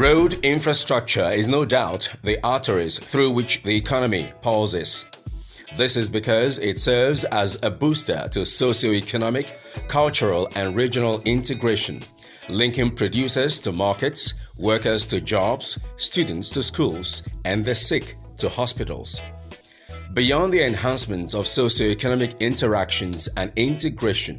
Road infrastructure is no doubt the arteries through which the economy pulses. This is because it serves as a booster to socio-economic, cultural and regional integration, linking producers to markets, workers to jobs, students to schools, and the sick to hospitals. Beyond the enhancement of socio-economic interactions and integration,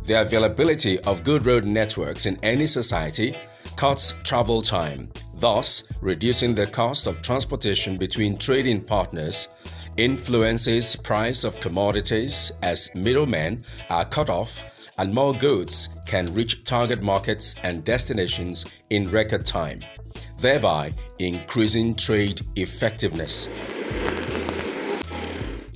the availability of good road networks in any society cuts travel time, thus reducing the cost of transportation between trading partners, influences price of commodities as middlemen are cut off and more goods can reach target markets and destinations in record time, thereby increasing trade effectiveness.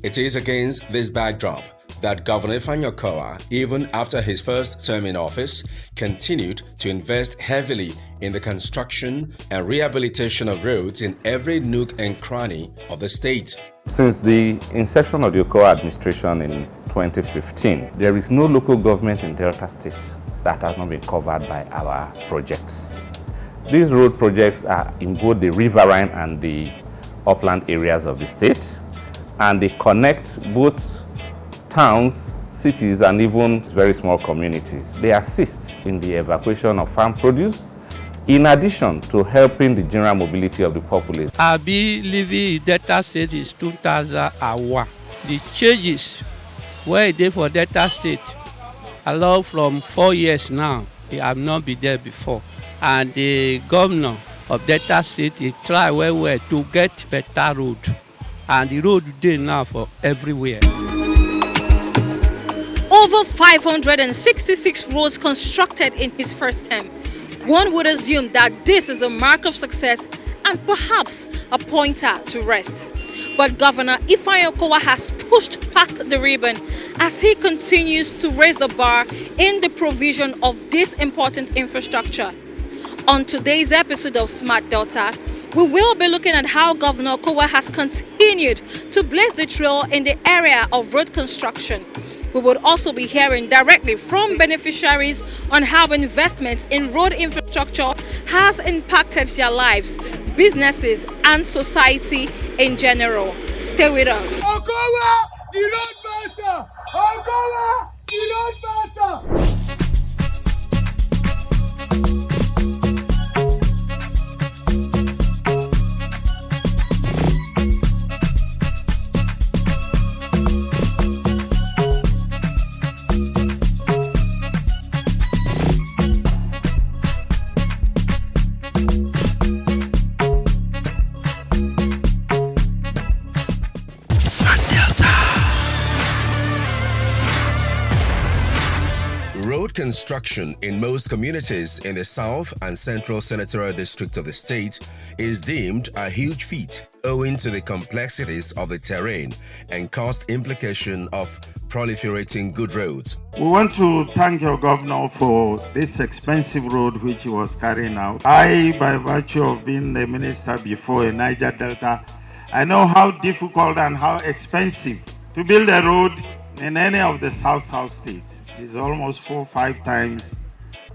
It is against this backdrop that Governor Okowa, even after his first term in office, continued to invest heavily in the construction and rehabilitation of roads in every nook and cranny of the state. Since the inception of the Okowa administration in 2015, there is no local government in Delta State that has not been covered by our projects. These road projects are in both the riverine and the upland areas of the state, and they connect both towns, cities, and even very small communities. They assist in the evacuation of farm produce, in addition to helping the general mobility of the populace. I've been living in Delta State is 2001. The changes where they for Delta State allow from 4 years now. They have not been there before. And the governor of Delta State, he try well to get better road. And the road there now for everywhere. Over 566 roads constructed in his first term. One would assume that this is a mark of success and perhaps a pointer to rest. But Governor Okowa has pushed past the ribbon as he continues to raise the bar in the provision of this important infrastructure. On today's episode of Smart Delta, we will be looking at how Governor Okowa has continued to blaze the trail in the area of road construction. We would also be hearing directly from beneficiaries on how investment in road infrastructure has impacted their lives, businesses, and society in general. Stay with us. Okowa, the road master! Okowa, the road master! Road construction in most communities in the South and Central Senatorial District of the state is deemed a huge feat owing to the complexities of the terrain and cost implication of proliferating good roads. We want to thank your governor for this expensive road which he was carrying out. I, by virtue of being the minister before in Niger Delta, I know how difficult and how expensive to build a road in any of the South states. It's almost 4 or 5 times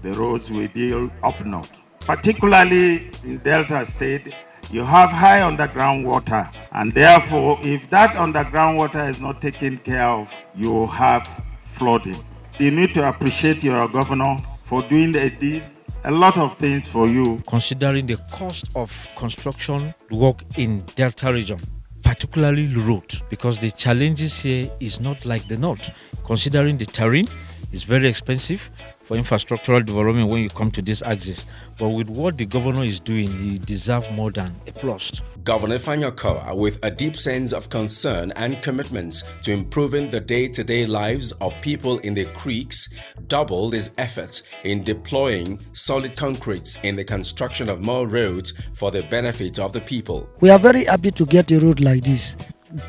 the roads we build up north. Particularly in Delta State, you have high underground water, and therefore, if that underground water is not taken care of, you have flooding. You need to appreciate your governor for doing a lot of things for you. Considering the cost of construction work in Delta region, particularly the road, because the challenges here is not like the north. Considering the terrain, it's very expensive for infrastructural development when you come to this axis. But with what the governor is doing, he deserves more than a plus. Governor Okowa, with a deep sense of concern and commitment to improving the day-to-day lives of people in the creeks, doubled his efforts in deploying solid concrete in the construction of more roads for the benefit of the people. We are very happy to get a road like this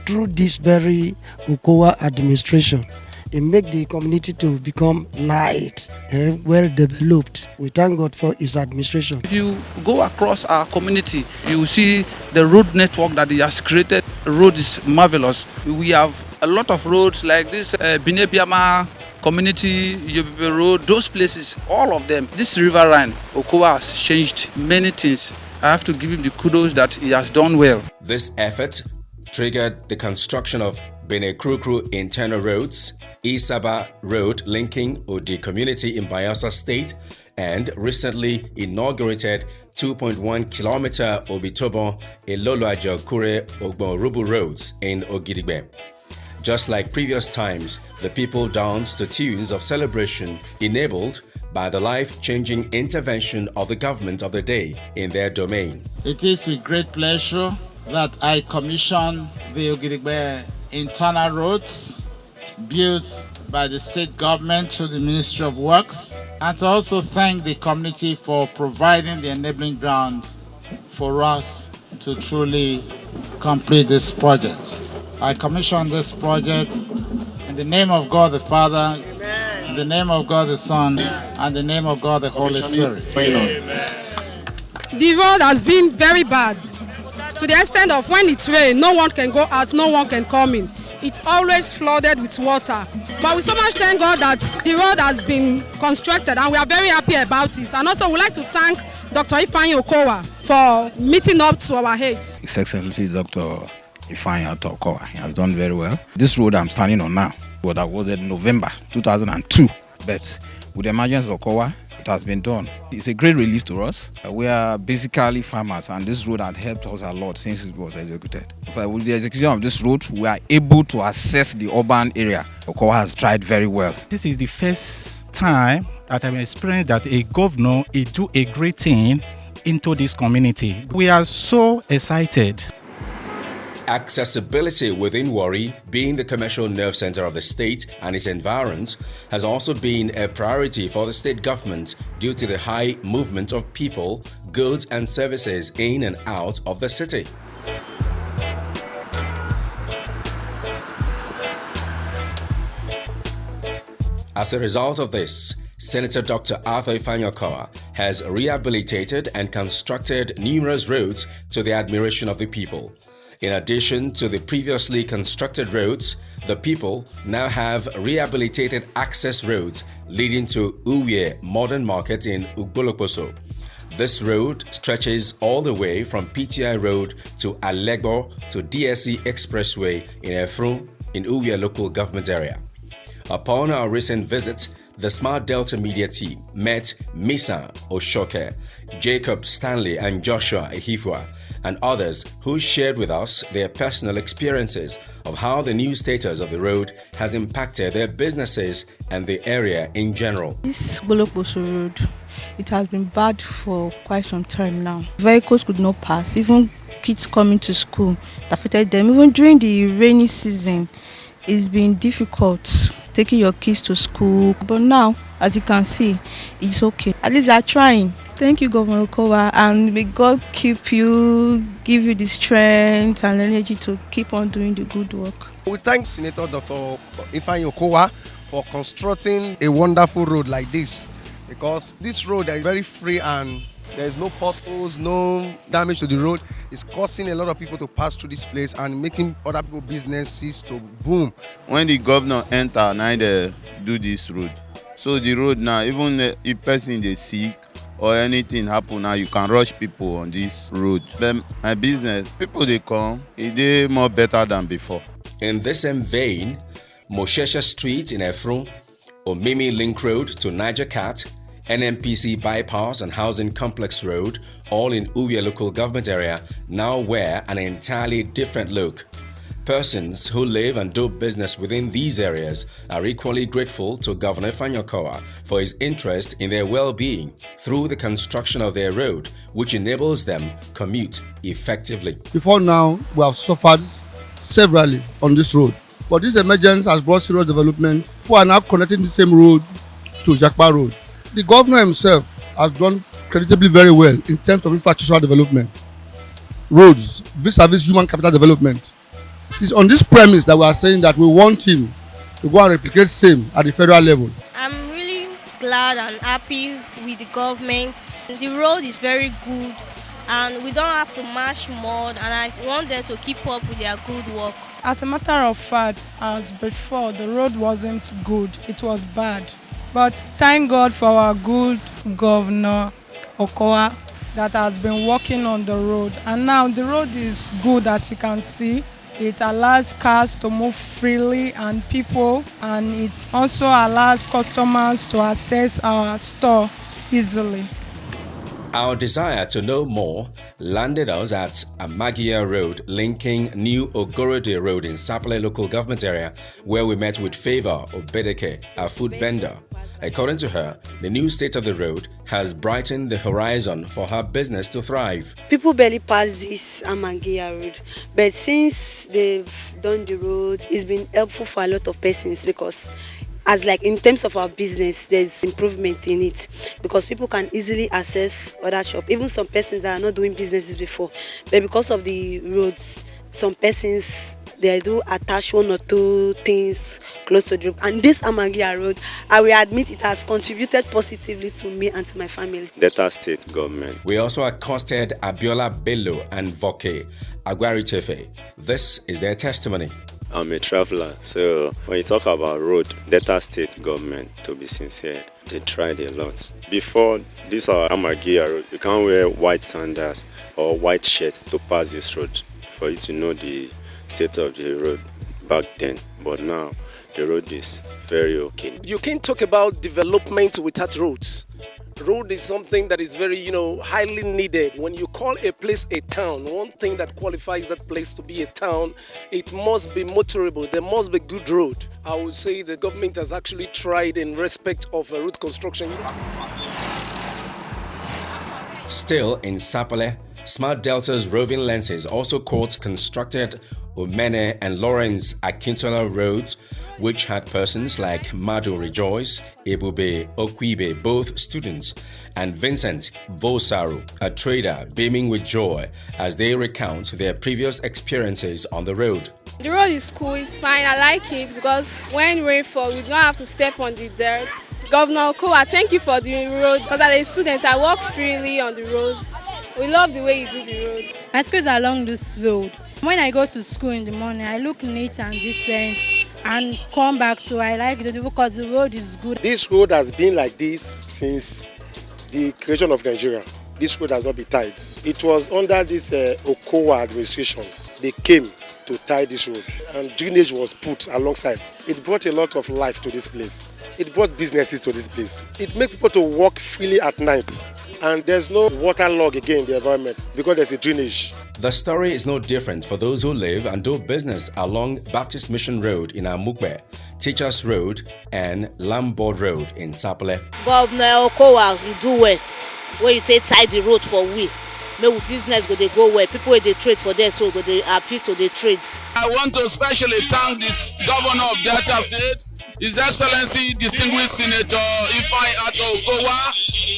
through this very Okowa administration. It makes the community to become light and well developed. We thank God for his administration. If you go across our community, you will see the road network that he has created. The road is marvelous. We have a lot of roads like this Binebiama community, Yobibe Road, those places, all of them. This riverine, Okowa has changed many things I have to give him the kudos that he has done well. This effort triggered the construction of Benekrukru internal roads, Isaba Road linking Odi community in Bayelsa State, and recently inaugurated 2.1 kilometer Obitobon Eloloajo Kure Ogbonrubu roads in Ogidigbe. Just like previous times, the people danced to tunes of celebration enabled by the life-changing intervention of the government of the day in their domain. It is with great pleasure that I commission the Ogidigbe internal roads built by the state government through the Ministry of Works, and to also thank the community for providing the enabling ground for us to truly complete this project. I commission this project in the name of God the Father, in the name of God the Son, and the name of God the Holy Spirit. The road has been very bad, to the extent of when it's rain, no one can go out, no one can come in. It's always flooded with water. But we so much thank God that the road has been constructed, and we are very happy about it. And also we'd like to thank Dr. Okowa for meeting up to our aids. His Excellency Dr. Okowa, he has done very well. This road I'm standing on now, well, that was in November 2002. But with the emergence of Okowa, it has been done. It's a great relief to us. We are basically farmers, and this road had helped us a lot since it was executed. With the execution of this road, we are able to access the urban area. Okowa has tried very well. This is the first time that I've experienced that a governor do a great thing into this community. We are so excited. Accessibility within Warri, being the commercial nerve center of the state and its environs, has also been a priority for the state government due to the high movement of people, goods and services in and out of the city. As a result of this, Senator Dr. Arthur Okowa has rehabilitated and constructed numerous roads to the admiration of the people. In addition to the previously constructed roads, the people now have rehabilitated access roads leading to Uwie Modern Market in Ugboloposo. This road stretches all the way from PTI Road to Alego to DSE Expressway in Efru in Uwie local government area. Upon our recent visit, the Smart Delta Media team met Misa Oshoke, Jacob Stanley and Joshua Ehifwa, and others who shared with us their personal experiences of how the new status of the road has impacted their businesses and the area in general. This Goloposo road, it has been bad for quite some time now. Vehicles could not pass, even kids coming to school, it affected them. Even during the rainy season, it's been difficult taking your kids to school. But now, as you can see, it's okay. At least they're trying. Thank you, Governor Okowa, and may God keep you, give you the strength and energy to keep on doing the good work. We thank Senator Dr. Okowa for constructing a wonderful road like this, because this road is very free and there's no potholes, no damage to the road. It's causing a lot of people to pass through this place and making other people's businesses to boom. When the governor enter, now they do this road. So the road now, even if person is sick or anything happen now, you can rush people on this road. But my business, people they come, it's more better than before. In the same vein, Moshesha Street in Efru, Omimi Link Road to Niger Cat, NMPC Bypass and Housing Complex Road, all in Uwie local government area, now wear an entirely different look. Persons who live and do business within these areas are equally grateful to Governor Okowa for his interest in their well-being through the construction of their road, which enables them commute effectively. Before now, we have suffered severally on this road, but this emergence has brought serious development. We are now connecting the same road to Jakpa Road. The governor himself has done creditably very well in terms of infrastructural development, roads, vis-a-vis human capital development. It is on this premise that we are saying that we want him to go and replicate same at the federal level. I'm really glad and happy with the government. The road is very good and we don't have to mash mud, and I want them to keep up with their good work. As a matter of fact, as before, the road wasn't good, it was bad. But thank God for our good Governor Okowa. that has been working on the road, and now the road is good, as you can see. It allows cars to move freely and people, and it also allows customers to access our store easily. Our desire to know more landed us at Amagia Road, linking New Ogorode Road in Sapele local government area, where we met with Favor Obedeke, a food vendor. According to her, the new state of the road has brightened the horizon for her business to thrive. People barely pass this Amagia Road, but since they've done the road, it's been helpful for a lot of persons, because as like in terms of our business, there's improvement in it, because people can easily access other shops, even some persons that are not doing businesses before, but because of the roads, some persons, they do attach one or two things close to the road. And this Amagia Road, I will admit, it has contributed positively to me and to my family. Delta State government. We also accosted Abiola Bello and Voke Agwaritefe. This is their testimony. I'm a traveler, so when you talk about road, Delta State government, to be sincere, they tried a lot. Before this Amagia Road, you can't wear white sandals or white shirts to pass this road for you to know the state of the road back then. But now, the road is very okay. You can't talk about development without roads. Road is something that is very, highly needed. When you call a place a town, one thing that qualifies that place to be a town, it must be motorable. There must be good road. I would say the government has actually tried in respect of road construction. Still in Sapele, Smart Delta's roving lenses also caught constructed Umene and Lawrence Akintola roads, which had persons like Madu Rejoice, Ebube Okwibe, both students, and Vincent Vosaru, a trader, beaming with joy as they recount their previous experiences on the road. The road is cool, it's fine, I like it because when rain falls, we don't have to step on the dirt. Governor Okowa, thank you for the road, because as a student, I walk freely on the road. We love the way you do the road. My school is along this road. When I go to school in the morning, I look neat and decent and come back, so I like it because the road is good. This road has been like this since the creation of Nigeria. This road has not been tied. It was under this Okowa administration. They came to tie this road and drainage was put alongside. It brought a lot of life to this place. It brought businesses to this place. It makes people to walk freely at night. And there's no water log again in the environment because there's a drainage. The story is no different for those who live and do business along Baptist Mission Road in Amukbe, Teachers Road and Lambord Road in Sapele. Governor Okowa will do well. When you take tie the road for we, maybe business go well. People they trade for there, so they appeal to the trades. I want to especially thank this governor of Delta State, His Excellency Distinguished Senator Ifeanyi Ato Okowa,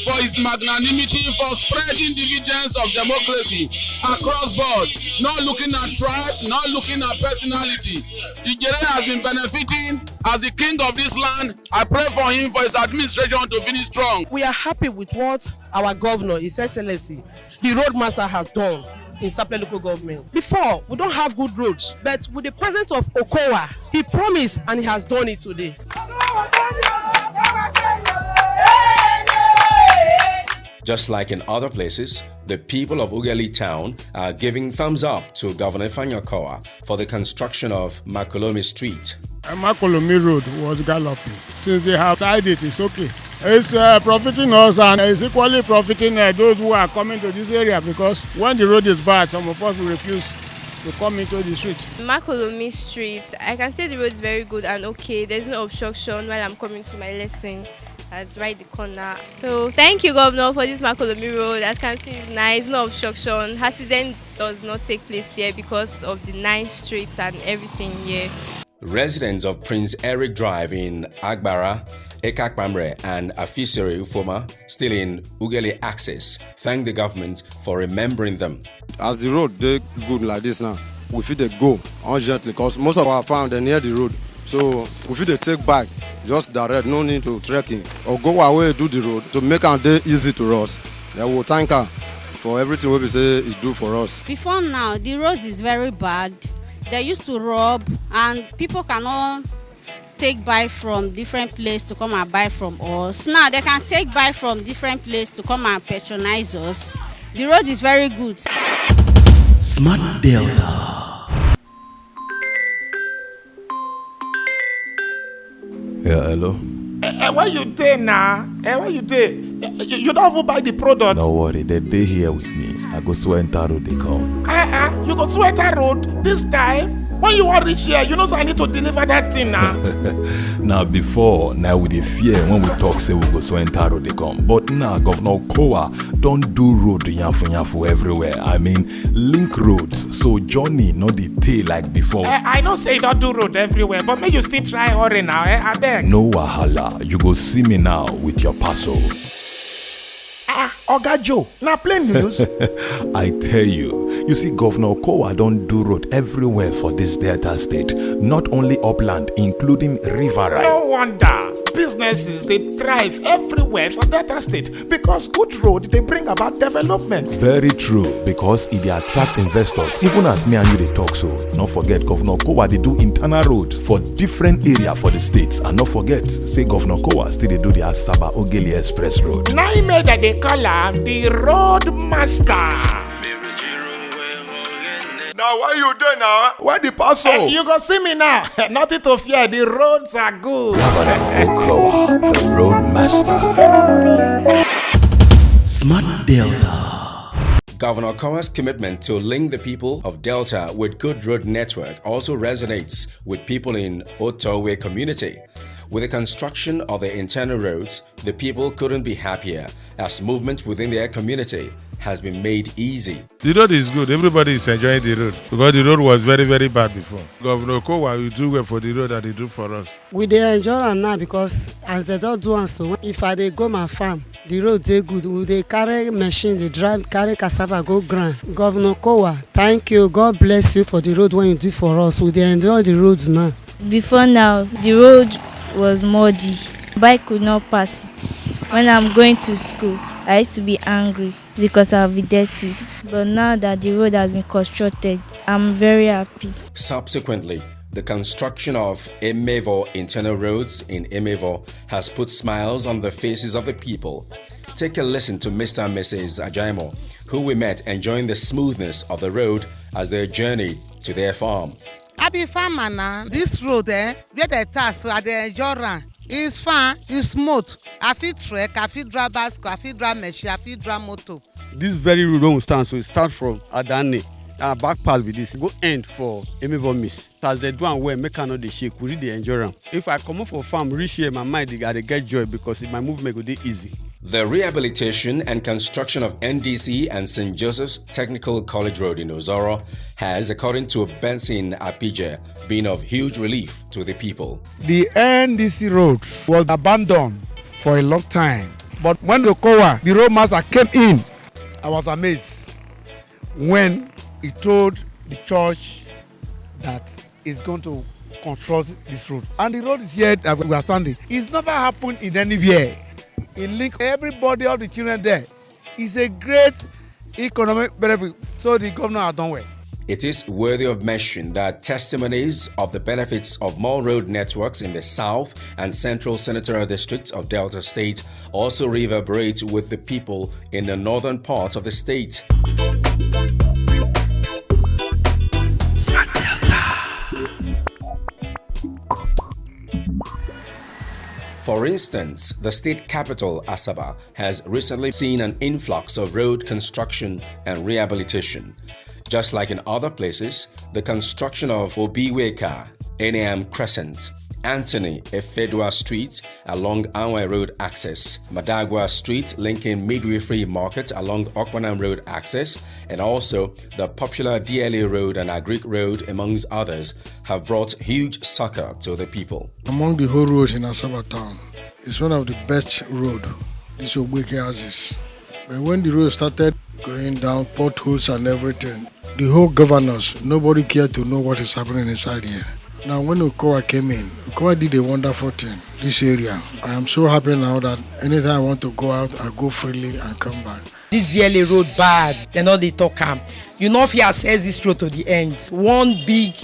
for his magnanimity for spreading dividends of democracy across board, not looking at tribes, not looking at personality. Ijere has been benefiting as the king of this land. I pray for him for his administration to finish strong. We are happy with what our governor, His Excellency, the roadmaster, has done in Sapele local government. Before, we don't have good roads, but with the presence of Okowa, he promised and he has done it today. Just like in other places, the people of Ughelli town are giving thumbs up to Governor Ifeanyi Okowa for the construction of Makolomi Street. Makolomi Road was galloping. Since they have tied it, it's okay. It's profiting us and it's equally profiting those who are coming to this area, because when the road is bad, some of us will refuse to come into the street. Makolomi Street, I can say the road is very good and okay. There's no obstruction while I'm coming to my lesson. That's right the corner. So thank you, Governor, for this Makolomi Road. As you can see, it's nice, no obstruction. Accident does not take place here because of the nice streets and everything here. Residents of Prince Eric Drive in Agbara, Ekakpamre and Afisere Ufoma, still in Ughelli Access, thank the government for remembering them. As the road they good like this now, we feel they go urgently because most of our farm they're near the road. So we feel they take back, just direct, no need to trekking or go away do the road to make our day easy to us. They will thank her for everything we say it do for us. Before now, the road is very bad. They used to rob and people cannot take buy from different places to come and buy from us. Now they can take buy from different places to come and patronize us. The road is very good. Smart Delta. Yeah, hello. Where you dey now? Where you dey? You don't even buy the product. No worry, they here with me. I go to enter road, they come. You go to enter road this time? When you want reach here, you know I need to deliver that thing now. Now we dey fear when we talk say we go to enter road, they come. But now Governor Okowa don't do road yanfu everywhere. I mean link roads, so journey not the tail like before. I know say you don't do road everywhere, but may you still try hurry now. I beg. No wahala, you go see me now with your parcel. Oga Joe, now plain news. I tell you see Governor Okowa don't do road everywhere for this Delta state. Not only upland, including riverine. No wonder businesses they thrive everywhere for Delta state because good road they bring about development. Very true, because it dey attract investors. Even as me and you they talk so. Not forget Governor Okowa they do internal roads for different area for the states. And not forget say Governor Okowa still they do the Asaba Ogeli Express Road. Now he made that they call her the road master. Now why you there now? Where the parcel? You go see me now. Nothing to fear. The roads are good. Governor Okowa, the road master. Smart Delta. Governor Okowa's commitment to link the people of Delta with good road network also resonates with people in Okowa community. With the construction of the internal roads, the people couldn't be happier as movement within their community has been made easy. The road is good. Everybody is enjoying the road because the road was very, very bad before. Governor Okowa will do well for the road that they do for us. We dey enjoy am now because as they don't do am so, if I dey go my farm, the road dey good. We dey carry machine, dey drive, carry cassava go ground. Governor Okowa, thank you. God bless you for the road when you do for us. We dey enjoy the roads now. Before now, the road was muddy. Bike could not pass it. When I'm going to school, I used to be angry because I'll be dirty. But now that the road has been constructed, I'm very happy. Subsequently, the construction of Emevo internal roads in Emevo has put smiles on the faces of the people. Take a listen to Mr. and Mrs. Ajaimo, who we met enjoying the smoothness of the road as they journeyed to their farm. I be farmer now. This road, where the task, I dey enjoy am. It's fine, it's smooth. I fit trek, I fit drive bicycle, I fit drive machine, I fit drive motor. This very road don stand, so it start from Adane and back pass with this go end for Emevo Miss. As they do am well, make I no dey shake, we really dey enjoy am. If I comot for farm reach here, my mind I dey get joy because my movement go dey easy. The rehabilitation and construction of NDC and St. Joseph's Technical College Road in Ozoro has, according to Benson Apije, been of huge relief to the people. The NDC road was abandoned for a long time, but when the Okowa, the road master, came in, I was amazed when he told the church that he's going to construct this road. And the road is here that we are standing. It's never happened in anywhere. It links everybody, all the children there. It's a great economic benefit. So the governor has done well. It is worthy of mention that testimonies of the benefits of more road networks in the South and Central Senatorial Districts of Delta State also reverberate with the people in the northern parts of the state. Smart Delta. For instance, the state capital, Asaba, has recently seen an influx of road construction and rehabilitation. Just like in other places, the construction of Obiweka, Enam Crescent, Anthony Efedua Street along Anwai Road access, Madagwa Street linking Midwifery Market along Okpanam Road access, and also the popular DLA Road and Agric Road, amongst others, have brought huge succor to the people. Among the whole roads in Asaba town, it's one of the best roads, this Obiweka houses. But when the road started going down, potholes and everything, the whole governors, nobody cared to know what is happening inside here. Now when Okowa came in, Okowa did a wonderful thing, this area. I am so happy now that anytime I want to go out, I go freely and come back. This DLA road bad, they know they talk am. You know if you access this road to the end, one big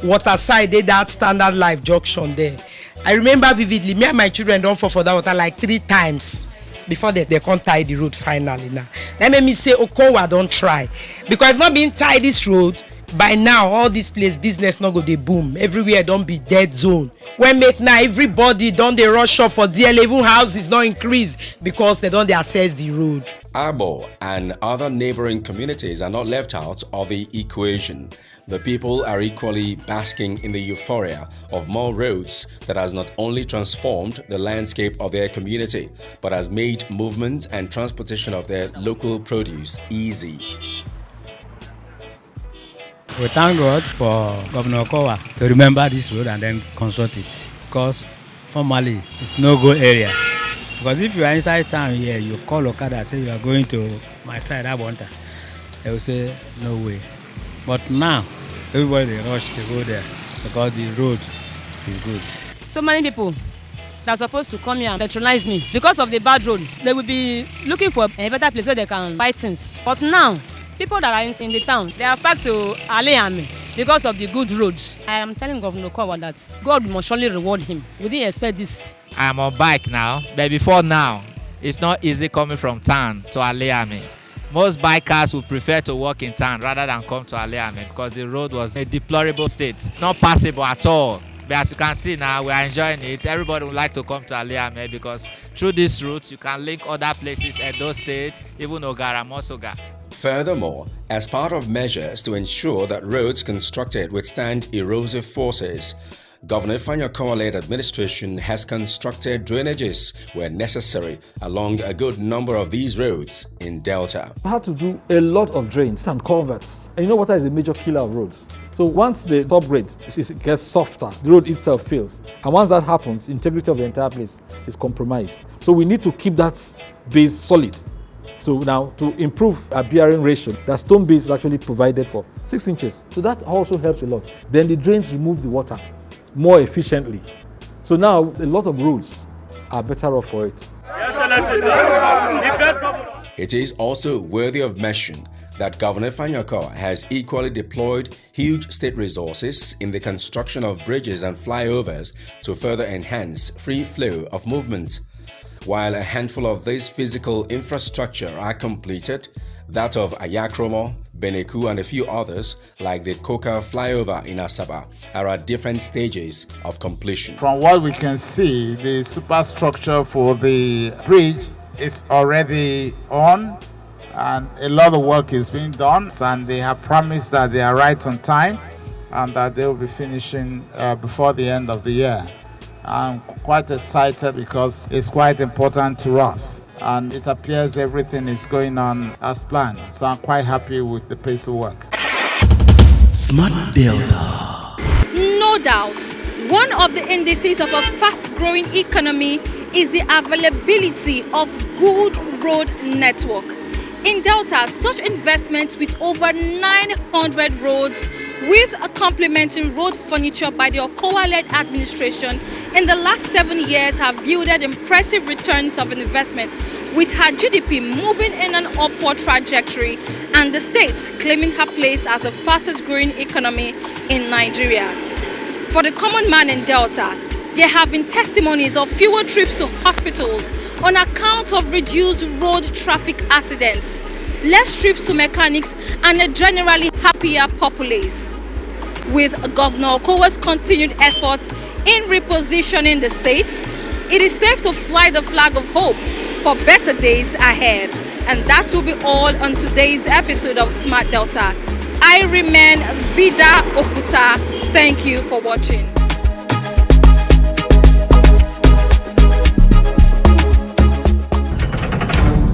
water side, they that Standard Life junction there. I remember vividly, me and my children don't fall for that water like 3 times. before they can't tie the road finally now. That made me say Okowa don't try. Because if not being tied this road, by now all this place business not go dey boom. Everywhere don't be dead zone. When make now everybody don't they rush up for DL, even houses not increase because they don't they access the road. Abo and other neighboring communities are not left out of the equation. The people are equally basking in the euphoria of more roads that has not only transformed the landscape of their community, but has made movement and transportation of their local produce easy. We thank God for Governor Okowa to remember this road and then construct it. Because formerly it's no-go area. Because if you are inside town here, you call Okada and say you are going to my side, Abonta, they will say no way. But now, everybody rush to go there because the road is good. So many people that are supposed to come here and patronize me because of the bad road, they will be looking for a better place where they can buy things. But now, people that are in the town, they have packed to Aleami because of the good road. I am telling Governor Okowa that God must surely reward him. We didn't expect this. I'm on bike now, but before now, it's not easy coming from town to Aleami. Most bikers would prefer to walk in town rather than come to Aleami because the road was in a deplorable state, not passable at all. But as you can see now, we are enjoying it. Everybody would like to come to Aleami because through this route, you can link other places, Edo State, even Ogara, Mosoga. Furthermore, as part of measures to ensure that roads constructed withstand erosive forces, Governor Okowa-led administration has constructed drainages where necessary along a good number of these roads in Delta. We had to do a lot of drains and culverts. And you know water is a major killer of roads. So once the top grade gets softer, the road itself fails. And once that happens, the integrity of the entire place is compromised. So we need to keep that base solid. So now to improve our bearing ratio, the stone base is actually provided for 6 inches. So that also helps a lot. Then the drains remove the water more efficiently. So now a lot of roads are better off for it. It is also worthy of mention that Governor Okowa has equally deployed huge state resources in the construction of bridges and flyovers to further enhance free flow of movement. While a handful of this physical infrastructure are completed, that of Ayakromo, Beneku and a few others, like the Koka flyover in Asaba, are at different stages of completion. From what we can see, the superstructure for the bridge is already on, and a lot of work is being done, and they have promised that they are right on time and that they will be finishing before the end of the year. I'm quite excited because it's quite important to us, and it appears everything is going on as planned. So I'm quite happy with the pace of work. Smart Delta. No doubt, one of the indices of a fast-growing economy is the availability of good road network. In Delta, such investments with over 900 roads with a complementing road furniture by the Okowa-led administration in the last 7 years have yielded impressive returns of investment, with her GDP moving in an upward trajectory and the state claiming her place as the fastest growing economy in Nigeria. For the common man in Delta, there have been testimonies of fewer trips to hospitals on account of reduced road traffic accidents, less trips to mechanics, and a generally happier populace. With Governor Okowa's continued efforts in repositioning the states, it is safe to fly the flag of hope for better days ahead. And that will be all on today's episode of Smart Delta. I remain Vida Okuta. Thank you for watching.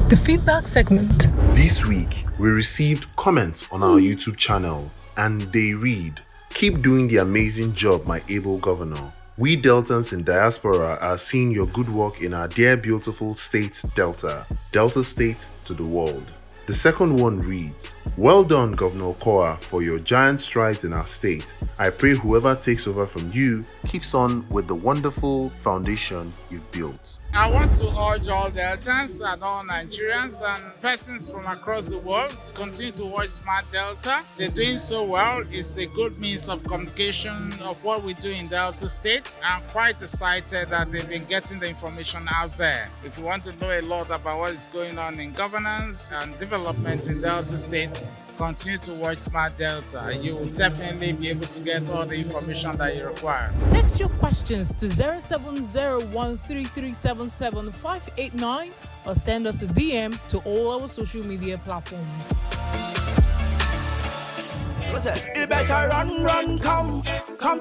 The feedback segment. This week, we received comments on our YouTube channel, and they read, "Keep doing the amazing job, my able governor. We Deltans in diaspora are seeing your good work in our dear beautiful state, Delta. Delta State to the world." The second one reads, "Well done, Governor Okowa, for your giant strides in our state. I pray whoever takes over from you keeps on with the wonderful foundation you've built." I want to urge all Deltans and all Nigerians and persons from across the world to continue to watch Smart Delta. They're doing so well. It's a good means of communication of what we do in Delta State. I'm quite excited that they've been getting the information out there. If you want to know a lot about what is going on in governance and development in Delta State, continue to watch Smart Delta. You will definitely be able to get all the information that you require. Text your questions to 07013337759 or send us a DM to all our social media platforms. You better run, come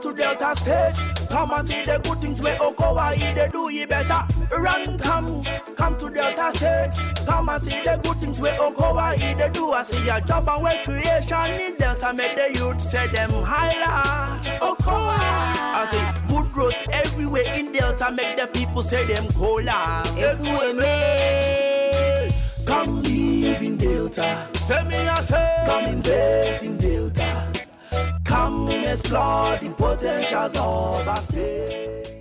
to Delta State. Come and see the good things where Okowa they do. You better run, come to Delta State. Come and see the good things where Okowa they do. I see your job and work creation in Delta. Make the youth say them highlight Okowa. I see good roads everywhere in Delta. Make the people say them cola. Come live in Delta. Say me I say, come invest in Delta. Come explore the potentials of our state.